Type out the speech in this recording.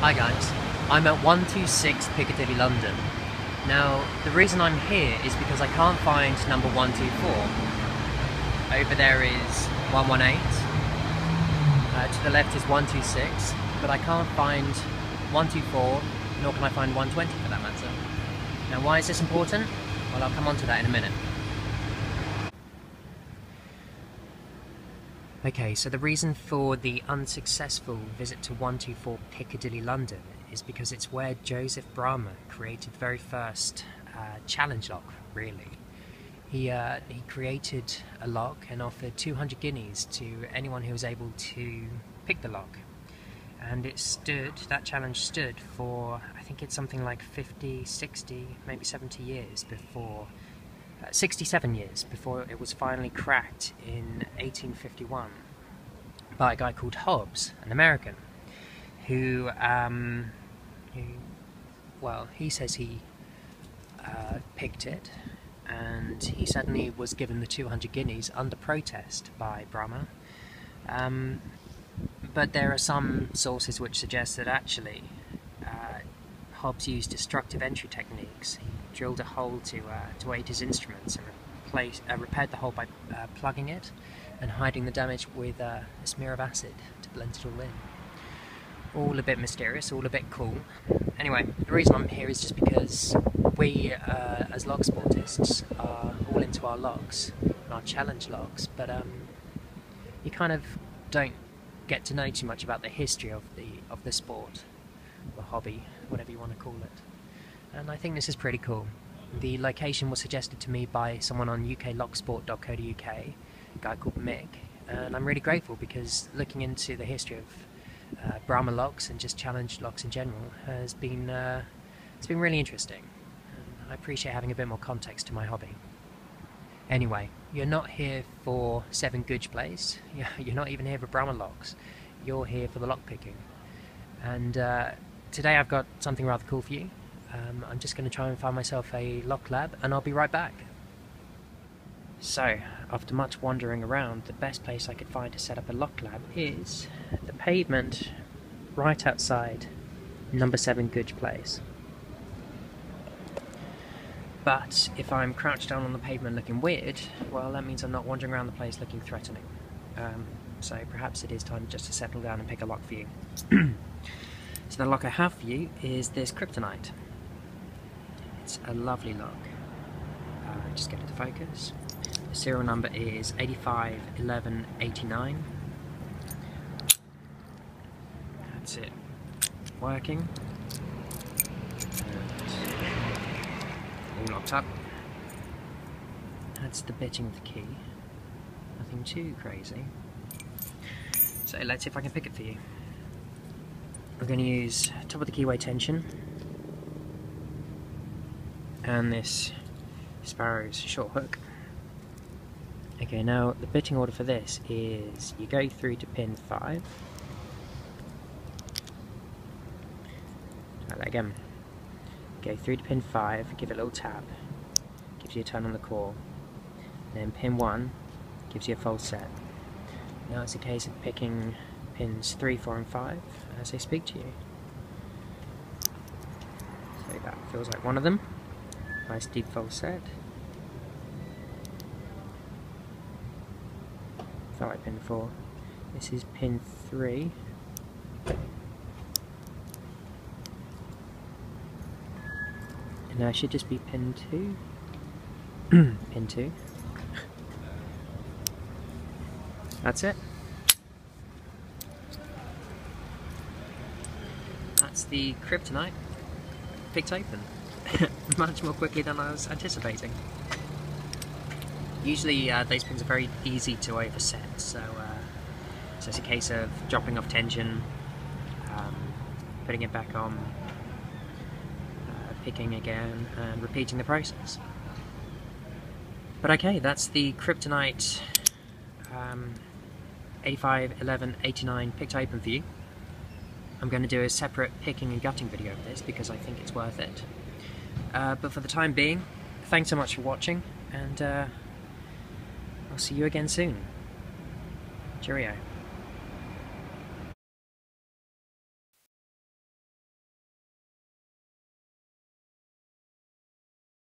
Hi guys, I'm at 126 Piccadilly, London. Now, the reason I'm here is because I can't find number 124. Over there is 118, to the left is 126, but I can't find 124, nor can I find 120 for that matter. Now, why is this important? Well, I'll come on to that in a minute. Okay, so the reason for the unsuccessful visit to 124 Piccadilly, London is because it's where Joseph Bramah created the very first challenge lock, really. He created a lock and offered 200 guineas to anyone who was able to pick the lock. And that challenge stood for, I think it's something like 50, 60, maybe 70 years before 67 years before it was finally cracked in 1851 by a guy called Hobbs, an American, who he says he picked it, and he suddenly was given the 200 guineas under protest by Bramah. But there are some sources which suggest that actually Hobbs used destructive entry techniques. He drilled a hole to aid his instruments and repaired the hole by plugging it and hiding the damage with a smear of acid to blend it all in. All a bit mysterious, all a bit cool. Anyway, the reason I'm here is just because we, as lock sportists, are all into our locks, our challenge locks, but you kind of don't get to know too much about the history of the sport, the hobby, whatever you want to call it. And I think this is pretty cool. The location was suggested to me by someone on uklocksport.co.uk, a guy called Mick, and I'm really grateful because looking into the history of Bramah locks and just challenge locks in general has been it's been really interesting. And I appreciate having a bit more context to my hobby. Anyway, you're not here for 7 Goodge Place, you're not even here for Bramah locks, you're here for the lock picking. And today I've got something rather cool for you. I'm just going to try and find myself a lock lab, and I'll be right back. So, after much wandering around, the best place I could find to set up a lock lab is the pavement right outside number 7 Goodge Place. But if I'm crouched down on the pavement looking weird, well, that means I'm not wandering around the place looking threatening. So perhaps it is time just to settle down and pick a lock for you. So the lock I have for you is this Kryptonite. It's a lovely lock. Just get it to focus. The serial number is 851189. That's it. Working. And all locked up. That's the bitting of the key. Nothing too crazy. So let's see if I can pick it for you. We're going to use top of the keyway tension and this Sparrow's short hook. Okay, now the bitting order for this is you go through to pin 5. Try that again. Go through to pin 5, give it a little tap, gives you a turn on the core. Then pin 1 gives you a false set. Now it's a case of picking pins 3, 4 and 5 as I speak to you. So that feels like one of them. Nice deep false set. Felt like pin 4. This is pin 3. And now it should just be pin 2. Pin 2. That's it. That's the Kryptonite picked open. Much more quickly than I was anticipating. Usually those pins are very easy to overset, so it's a case of dropping off tension, putting it back on, picking again, and repeating the process. But okay, that's the Kryptonite 851189 picked open for you. I'm going to do a separate picking and gutting video of this because I think it's worth it. But for the time being, thanks so much for watching, and I'll see you again soon. Cheerio.